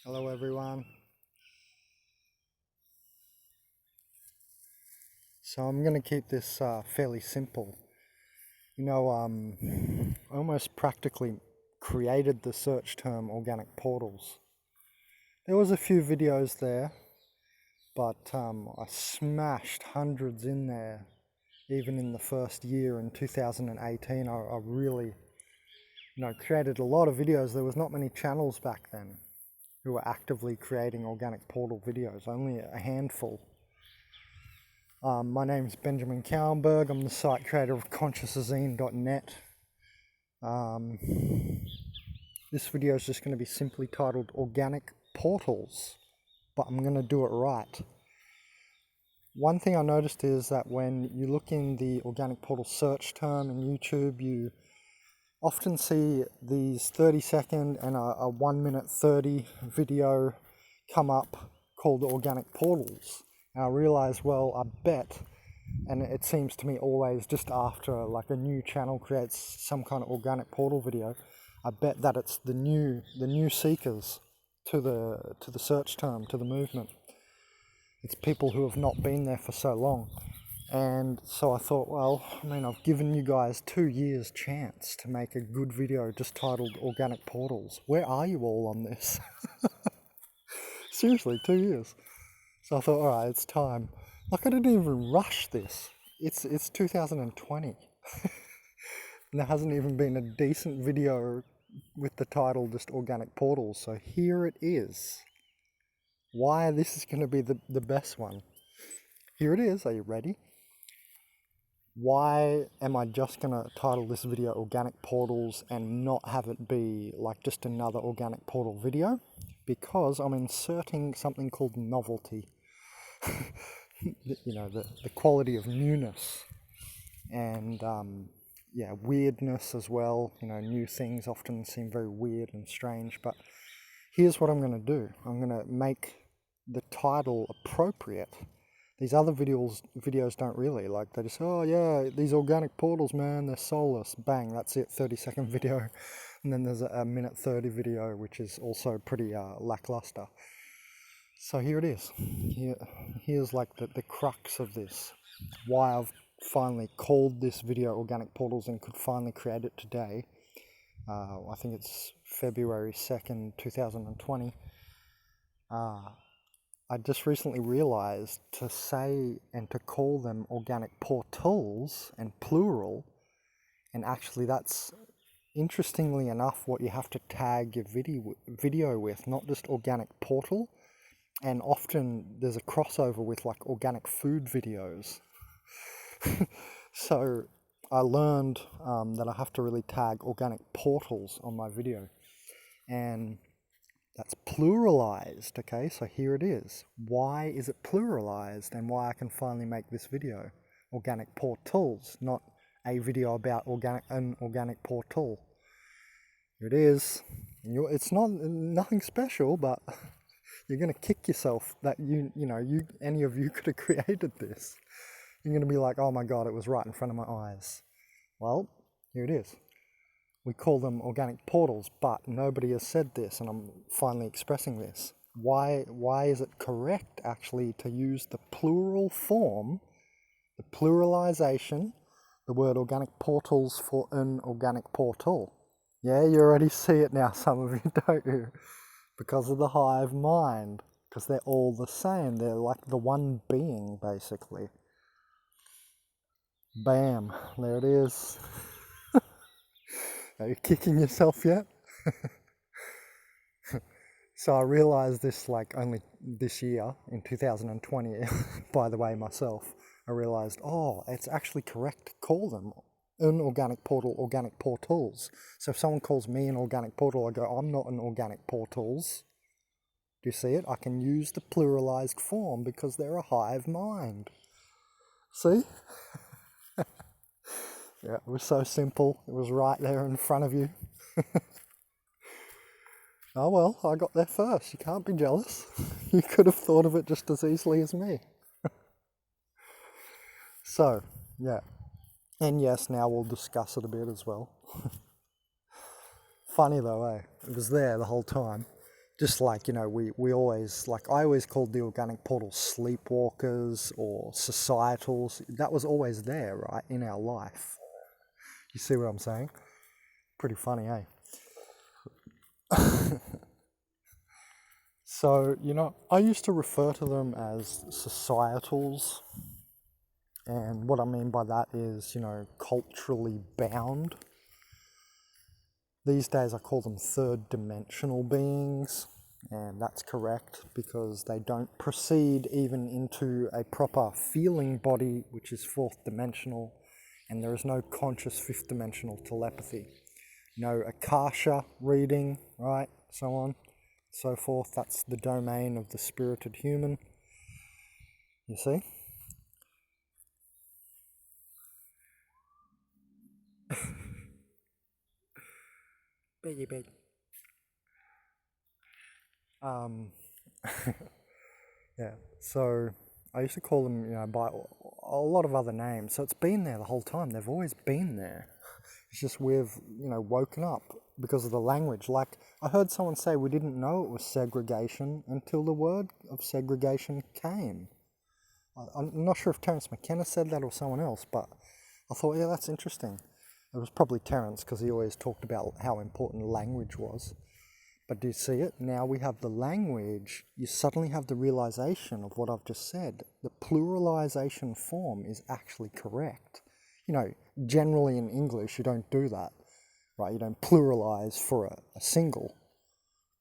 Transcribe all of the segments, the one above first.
Hello everyone. So I'm going to keep this fairly simple. I almost practically created the search term organic portals. There was a few videos there, but I smashed hundreds in there. Even in the first year in 2018, I really created a lot of videos. There was not many channels back then who were actively creating organic portal videos, only a handful. My name's Benjamin Cowenberg. I'm the site creator of consciousazine.net. This video is just going to be simply titled Organic Portals, but I'm going to do it right. One thing I noticed is that when you look in the organic portal search term in YouTube, you often see these 30-second and a 1 minute 30 video come up called organic portals. And I realized, well, I bet, and it seems to me always just after like a new channel creates some kind of organic portal video, I bet that it's the new seekers to the search term, to the movement. It's people who have not been there for so long. And so I thought, well, I've given you guys 2 years chance to make a good video just titled Organic Portals. Where are you all on this? Seriously, 2 years. So I thought, all right, it's time. Like, I didn't even rush this. It's 2020. And there hasn't even been a decent video with the title just Organic Portals. So here it is. Why this is going to be the best one. Here it is. Are you ready? Why am I just going to title this video Organic Portals and not have it be like just another organic portal video? Because I'm inserting something called novelty. The quality of newness and weirdness as well. New things often seem very weird and strange, but here's what I'm going to do. I'm going to make the title appropriate. These other videos don't really, like, they just say, oh yeah, these organic portals, man, they're soulless. Bang, that's it, 30-second video. And then there's a 1 minute 30 video, which is also pretty lackluster. So here it is. Here's like the crux of this. Why I've finally called this video Organic Portals and could finally create it today. I think it's February 2nd, 2020. I just recently realized to say and to call them organic portals and plural, and actually that's interestingly enough what you have to tag your video with, not just organic portal. And often there's a crossover with like organic food videos. So I learned that I have to really tag organic portals on my video. And that's pluralized, okay? So here it is. Why is it pluralized and why I can finally make this video? Organic portals, not a video about an organic portal. Here it is. It's nothing special, but you're going to kick yourself that any of you could have created this. You're going to be like, oh my God, it was right in front of my eyes. Well, here it is. We call them organic portals, but nobody has said this, and I'm finally expressing this. Why is it correct, actually, to use the plural form, the pluralization, the word organic portals for an organic portal? Yeah, you already see it now, some of you, don't you? Because of the hive mind, because they're all the same. They're like the one being, basically. Bam, there it is. Are you kicking yourself yet? So I realized this like only this year in 2020, by the way, myself. I realized, oh, it's actually correct to call them an organic portal, organic portals. So if someone calls me an organic portal, I go, I'm not an organic portals. Do you see it? I can use the pluralized form because they're a hive mind. See? Yeah, it was so simple. It was right there in front of you. Oh well, I got there first. You can't be jealous. You could have thought of it just as easily as me. So, yeah. And yes, now we'll discuss it a bit as well. Funny though, eh? It was there the whole time. Just like, we always, like, I always called the organic portals sleepwalkers or societals. That was always there, right, in our life. You see what I'm saying? Pretty funny, eh? So, I used to refer to them as societals. And what I mean by that is, culturally bound. These days I call them third dimensional beings, and that's correct because they don't proceed even into a proper feeling body, which is fourth dimensional, and there is no conscious fifth dimensional telepathy. No Akasha reading, right, so on, so forth. That's the domain of the spirited human, you see? Big. Yeah, so I used to call them, by a lot of other names. So it's been there the whole time. They've always been there. It's just we've, woken up because of the language. Like, I heard someone say we didn't know it was segregation until the word of segregation came. I'm not sure if Terence McKenna said that or someone else, but I thought, yeah, that's interesting. It was probably Terence because he always talked about how important language was. But do you see it? Now we have the language, you suddenly have the realization of what I've just said. The pluralization form is actually correct. Generally in English you don't do that, right? You don't pluralize for a single,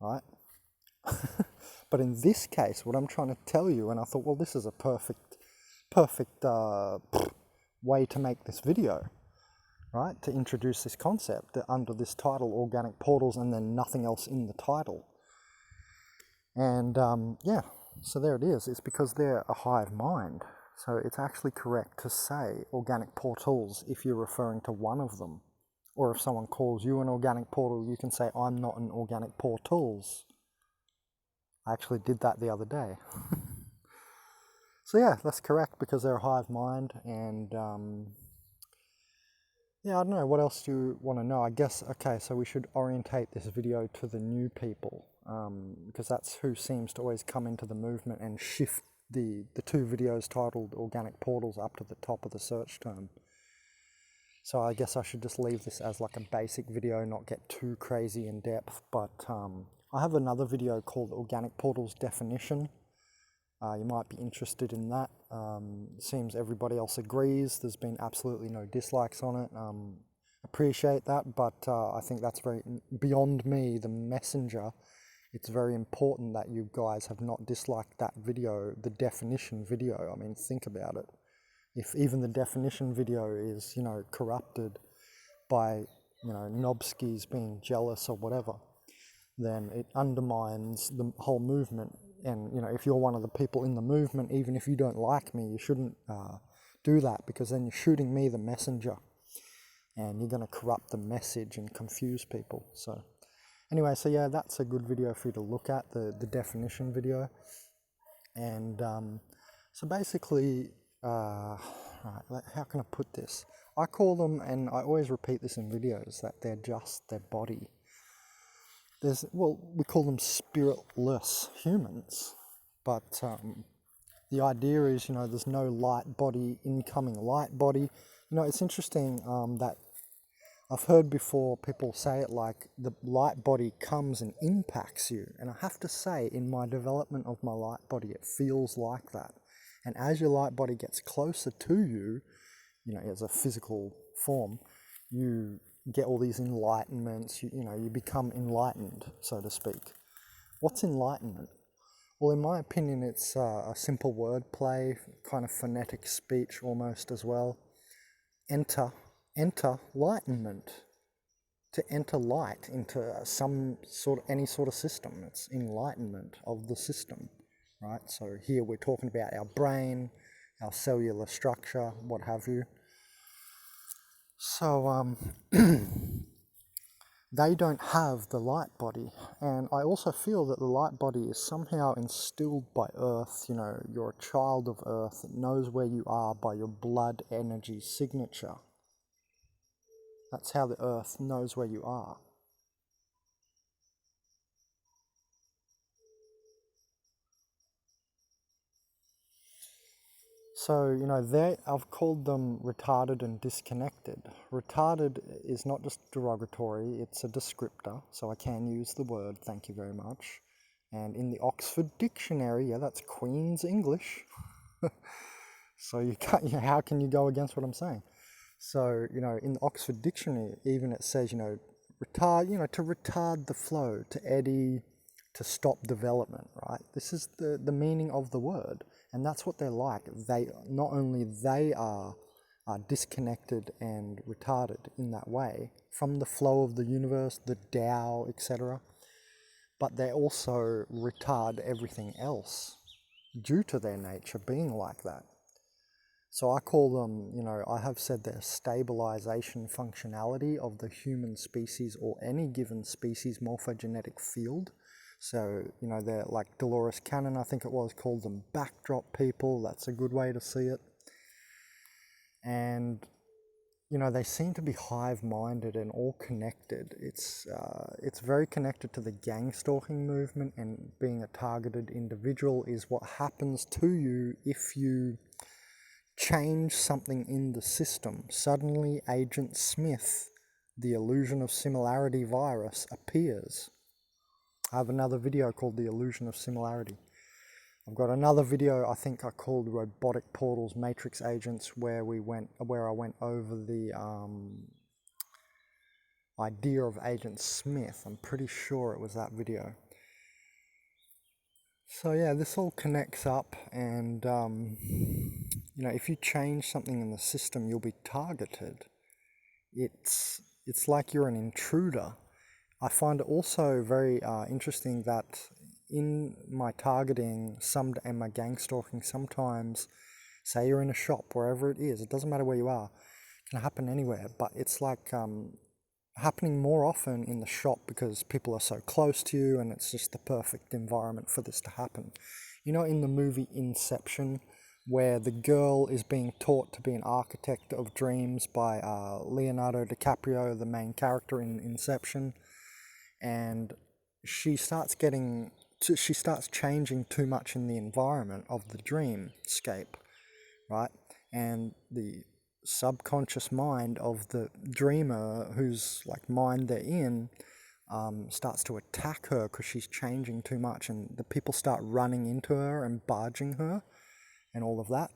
right? But in this case, what I'm trying to tell you, and I thought, well, this is a perfect way to make this video, right? To introduce this concept under this title, Organic Portals, and then nothing else in the title. And yeah, so there it is. It's because they're a hive mind. So it's actually correct to say organic portals if you're referring to one of them. Or if someone calls you an organic portal, you can say, I'm not an organic portals. I actually did that the other day. So yeah, that's correct because they're a hive mind. And yeah, I don't know, what else do you want to know? I guess, okay, so we should orientate this video to the new people, because that's who seems to always come into the movement and shift the two videos titled Organic Portals up to the top of the search term. So I guess I should just leave this as like a basic video, not get too crazy in depth, but I have another video called Organic Portals Definition. You might be interested in that. Seems everybody else agrees. There's been absolutely no dislikes on it. Appreciate that, but I think that's very beyond me, the messenger. It's very important that you guys have not disliked that video, the definition video. I mean, think about it. If even the definition video is, corrupted by, knobskis being jealous or whatever, then it undermines the whole movement. And, if you're one of the people in the movement, even if you don't like me, you shouldn't do that, because then you're shooting me, the messenger, and you're going to corrupt the message and confuse people. So anyway, so yeah, that's a good video for you to look at, the definition video. And so basically, right, how can I put this? I call them, and I always repeat this in videos, that they're just their body. We call them spiritless humans, but the idea is, there's no light body, incoming light body. It's interesting that I've heard before people say it like the light body comes and impacts you, and I have to say, in my development of my light body, it feels like that. And as your light body gets closer to you, as a physical form, you get all these enlightenments, you become enlightened, so to speak. What's enlightenment? Well, in my opinion, it's a simple word play, kind of phonetic speech almost as well. Enter lightenment. To enter light into any sort of system. It's enlightenment of the system, right? So here we're talking about our brain, our cellular structure, what have you. So they don't have the light body, and I also feel that the light body is somehow instilled by Earth. You're a child of Earth. It knows where you are by your blood energy signature. That's how the Earth knows where you are. So, I've called them retarded and disconnected. Retarded is not just derogatory, it's a descriptor, so I can use the word, thank you very much. And in the Oxford Dictionary, yeah, that's Queen's English. So you can't, how can you go against what I'm saying? So, in the Oxford Dictionary, even it says, retard, to retard the flow, to eddy, to stop development, right? This is the meaning of the word. And that's what they're like. Not only they are disconnected and retarded in that way from the flow of the universe, the Tao, etc., but they also retard everything else due to their nature being like that. So I call them, I have said they're stabilization functionality of the human species or any given species morphogenetic field. So, they're like Dolores Cannon, I think it was, called them backdrop people. That's a good way to see it. And, they seem to be hive-minded and all connected. It's very connected to the gang stalking movement, and being a targeted individual is what happens to you if you change something in the system. Suddenly, Agent Smith, the illusion of similarity virus, appears. I have another video called The Illusion of Similarity. I've got another video I think I called Robotic Portals Matrix Agents, where I went over the idea of Agent Smith. I'm pretty sure it was that video. So yeah, this all connects up, and if you change something in the system, you'll be targeted. It's like you're an intruder. I find it also very interesting that in my targeting and my gang stalking, sometimes, say you're in a shop, wherever it is, it doesn't matter where you are, it can happen anywhere, but it's like happening more often in the shop because people are so close to you and it's just the perfect environment for this to happen. In the movie Inception, where the girl is being taught to be an architect of dreams by Leonardo DiCaprio, the main character in Inception, and she starts changing too much in the environment of the dreamscape, right? And the subconscious mind of the dreamer, whose mind they're in, starts to attack her because she's changing too much, and the people start running into her and barging her and all of that.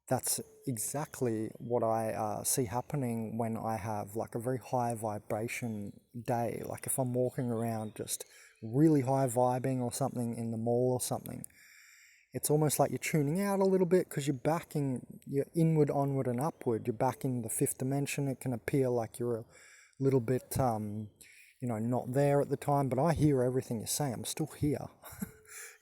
That's exactly what I see happening when I have a very high vibration day. Like if I'm walking around just really high vibing or something in the mall or something, it's almost like you're tuning out a little bit because you're inward, onward and upward. You're back in the fifth dimension. It can appear like you're a little bit, not there at the time, but I hear everything you say. I'm still here.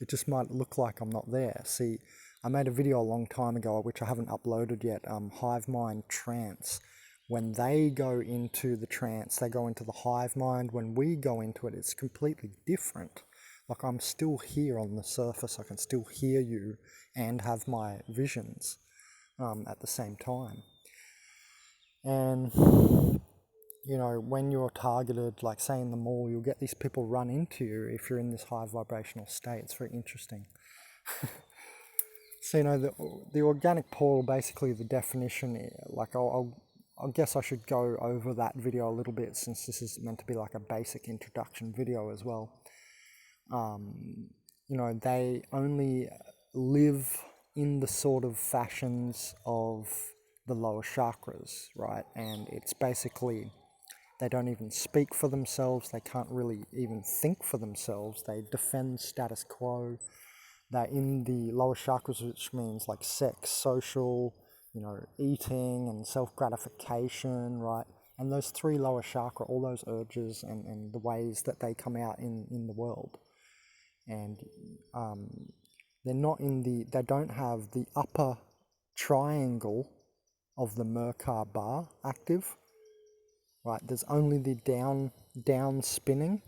It just might look like I'm not there. See, I made a video a long time ago, which I haven't uploaded yet, hive mind trance. When they go into the trance, they go into the hive mind. When we go into it, it's completely different. Like I'm still here on the surface, I can still hear you and have my visions at the same time. And, when you're targeted, like say in the mall, you'll get these people run into you if you're in this high vibrational state. It's very interesting. So, the organic portal, basically the definition, I guess I should go over that video a little bit, since this is meant to be like a basic introduction video as well. They only live in the sort of fashions of the lower chakras, right? And it's basically, they don't even speak for themselves. They can't really even think for themselves. They defend status quo. They're in the lower chakras, which means like sex, social, eating and self-gratification, right? And those three lower chakra, all those urges and the ways that they come out in the world. And they don't have the upper triangle of the Merkaba active, right? There's only the down spinning.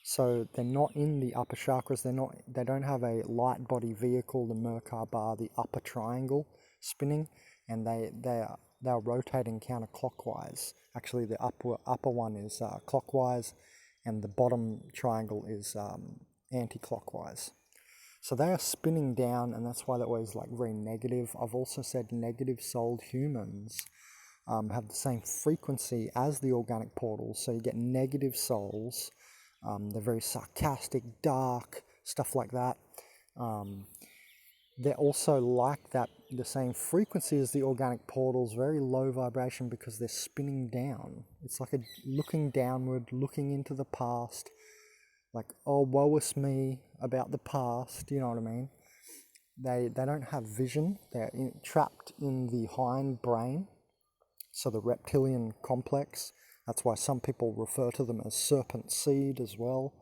So they're not in the upper chakras. They don't have a light body vehicle, the Merkaba, the upper triangle spinning, and they're rotating counterclockwise. Actually, the upper one is clockwise, and the bottom triangle is anti-clockwise. So they are spinning down, and that's why they're always like very negative. I've also said negative souled humans have the same frequency as the organic portals. So you get negative souls. They're very sarcastic, dark, stuff like that. They're also like that, the same frequency as the organic portals, very low vibration because they're spinning down. It's like a looking downward, looking into the past, like, oh, woe is me about the past, you know what I mean? They don't have vision. They're trapped in the hind brain, so the reptilian complex. That's why some people refer to them as serpent seed as well.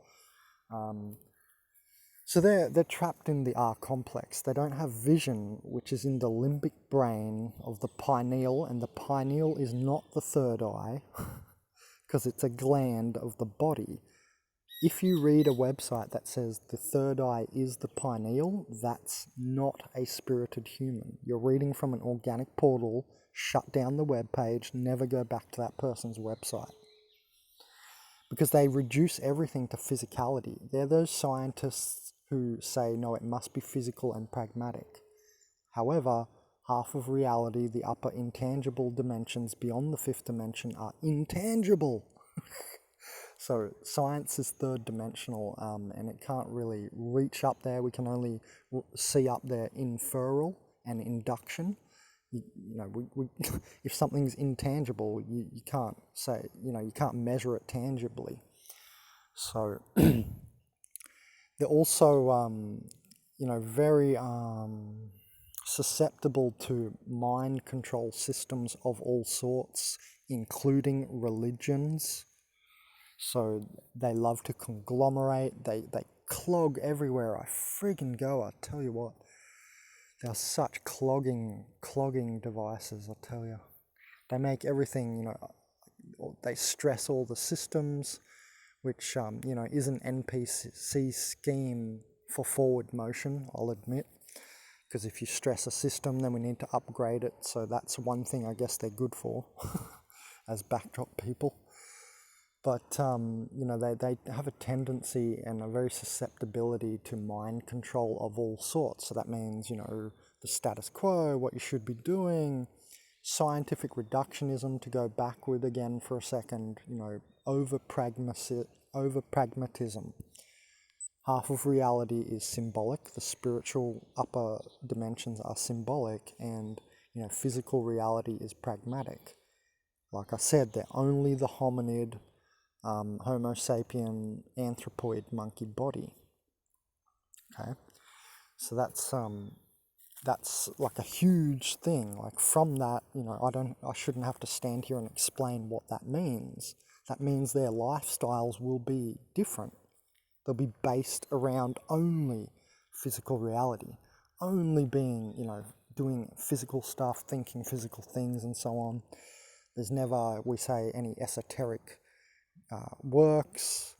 So they're trapped in the R complex. They don't have vision, which is in the limbic brain of the pineal, and the pineal is not the third eye because it's a gland of the body. If you read a website that says the third eye is the pineal, that's not a spirited human. You're reading from an organic portal, shut down the web page, never go back to that person's website. Because they reduce everything to physicality. They're those scientists who say, no, it must be physical and pragmatic. However, half of reality, the upper intangible dimensions beyond the fifth dimension, are intangible. So science is third dimensional, and it can't really reach up there. We can only see up there inferral and induction. You know, if something's intangible, you can't say, you can't measure it tangibly. So they're also, very susceptible to mind control systems of all sorts, including religions. So they love to conglomerate. They clog everywhere I friggin' go, I tell you what. They're such clogging devices, I tell you. They make everything, they stress all the systems, which, is an NPC scheme for forward motion, I'll admit. Because if you stress a system, then we need to upgrade it. So that's one thing I guess they're good for as backdrop people. But, they have a tendency and a very susceptibility to mind control of all sorts. So that means, the status quo, what you should be doing, scientific reductionism, to go backward again for a second, over pragmatism. Half of reality is symbolic. The spiritual upper dimensions are symbolic, and, physical reality is pragmatic. Like I said, they're only the hominid, Homo sapien, anthropoid monkey body. Okay, so that's like a huge thing. Like from that, I shouldn't have to stand here and explain what that means. That means their lifestyles will be different. They'll be based around only physical reality, only being, doing physical stuff, thinking physical things, and so on. There's never, we say, any esoteric works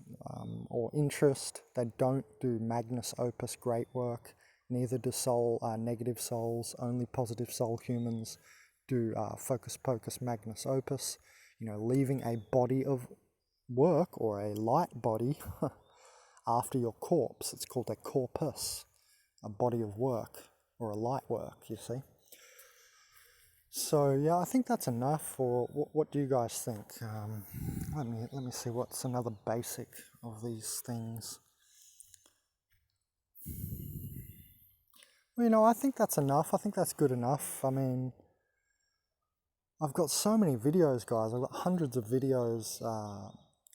or interest. They don't do magnus opus great work. Neither do negative souls. Only positive soul humans do focus pocus magnus opus. Leaving a body of work or a light body after your corpse. It's called a corpus, a body of work or a light work, you see. So yeah, I think that's enough. Or what do you guys think? Let me see what's another basic of these things. Well, I think that's enough. I think that's good enough. I mean, I've got so many videos, guys. I've got hundreds of videos.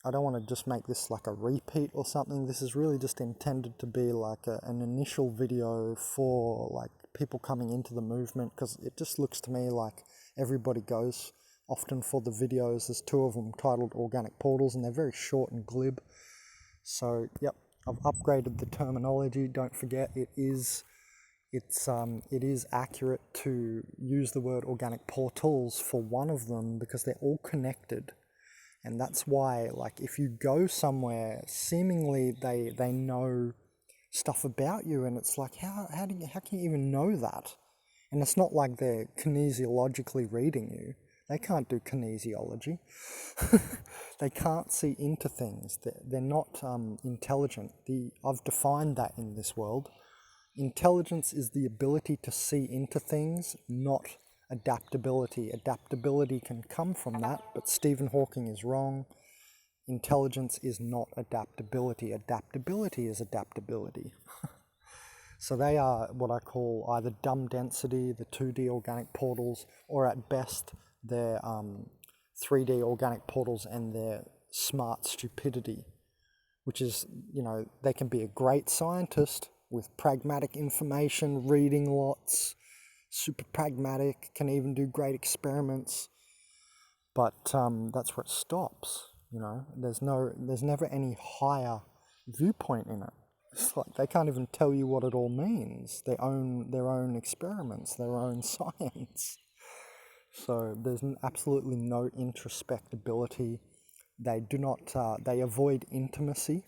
I don't want to just make this like a repeat or something. This is really just intended to be like an initial video for like people coming into the movement, because it just looks to me like everybody goes often for the videos. There's 2 of them titled Organic Portals, and they're very short and glib. So, yep, I've upgraded the terminology. Don't forget, it is accurate to use the word organic portals for one of them, because they're all connected. And that's why, like, if you go somewhere, seemingly they know stuff about you, and it's like, how can you even know that? And it's not like they're kinesiologically reading you. They can't do kinesiology. They can't see into things. They're not intelligent. I've defined that in this world. Intelligence is the ability to see into things, not adaptability. Adaptability can come from that, but Stephen Hawking is wrong. Intelligence is not adaptability. Adaptability is adaptability. So they are what I call either dumb density, the 2D organic portals, or at best they're 3D organic portals and their smart stupidity, which is, they can be a great scientist with pragmatic information, reading lots, super pragmatic, can even do great experiments, but that's where it stops. There's never any higher viewpoint in it. It's like they can't even tell you what it all means. They own their own experiments, their own science. So there's absolutely no introspectability. They do not. They avoid intimacy.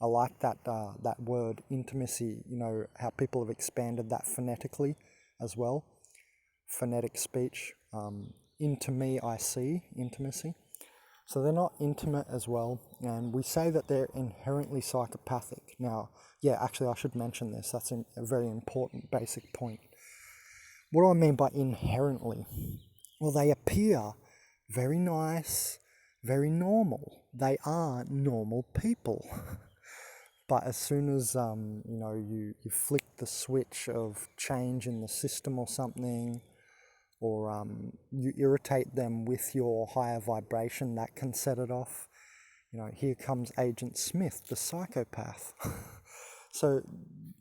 I like that word intimacy. How people have expanded that phonetically as well. Phonetic speech. Into me, I see intimacy. So they're not intimate as well, and we say that they're inherently psychopathic. Now, actually I should mention this. That's a very important basic point. What do I mean by inherently? Well, they appear very nice, very normal. They are normal people. But as soon as you flick the switch of change in the system or something, or you irritate them with your higher vibration, that can set it off. Here comes Agent Smith, the psychopath. So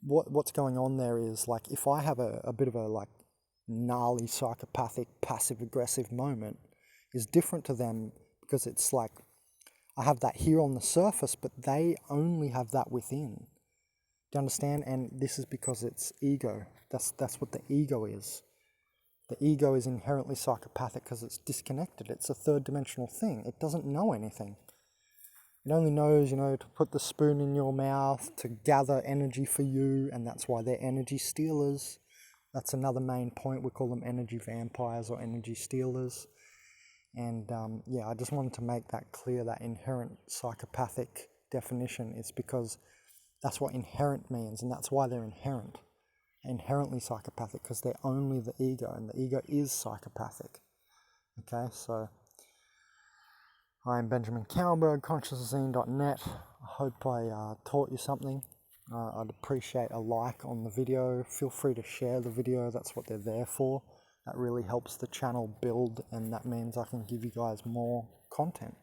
what's going on there is, like, if I have a bit of a gnarly psychopathic passive aggressive moment, is different to them, because it's like I have that here on the surface, but they only have that within. Do you understand? And this is because it's ego. That's what the ego is. The ego is inherently psychopathic because it's disconnected. It's a third dimensional thing. It doesn't know anything. It only knows, to put the spoon in your mouth, to gather energy for you, and that's why they're energy stealers. That's another main point. We call them energy vampires or energy stealers. And I just wanted to make that clear, that inherent psychopathic definition is because that's what inherent means, and that's why they're inherently psychopathic, because they're only the ego, and the ego is psychopathic. Okay, so I am Benjamin Cowberg, consciousnessine.net. I hope I taught you something. I'd appreciate a like on the video. Feel free to share the video. That's what they're there for. That really helps the channel build, and that means I can give you guys more content.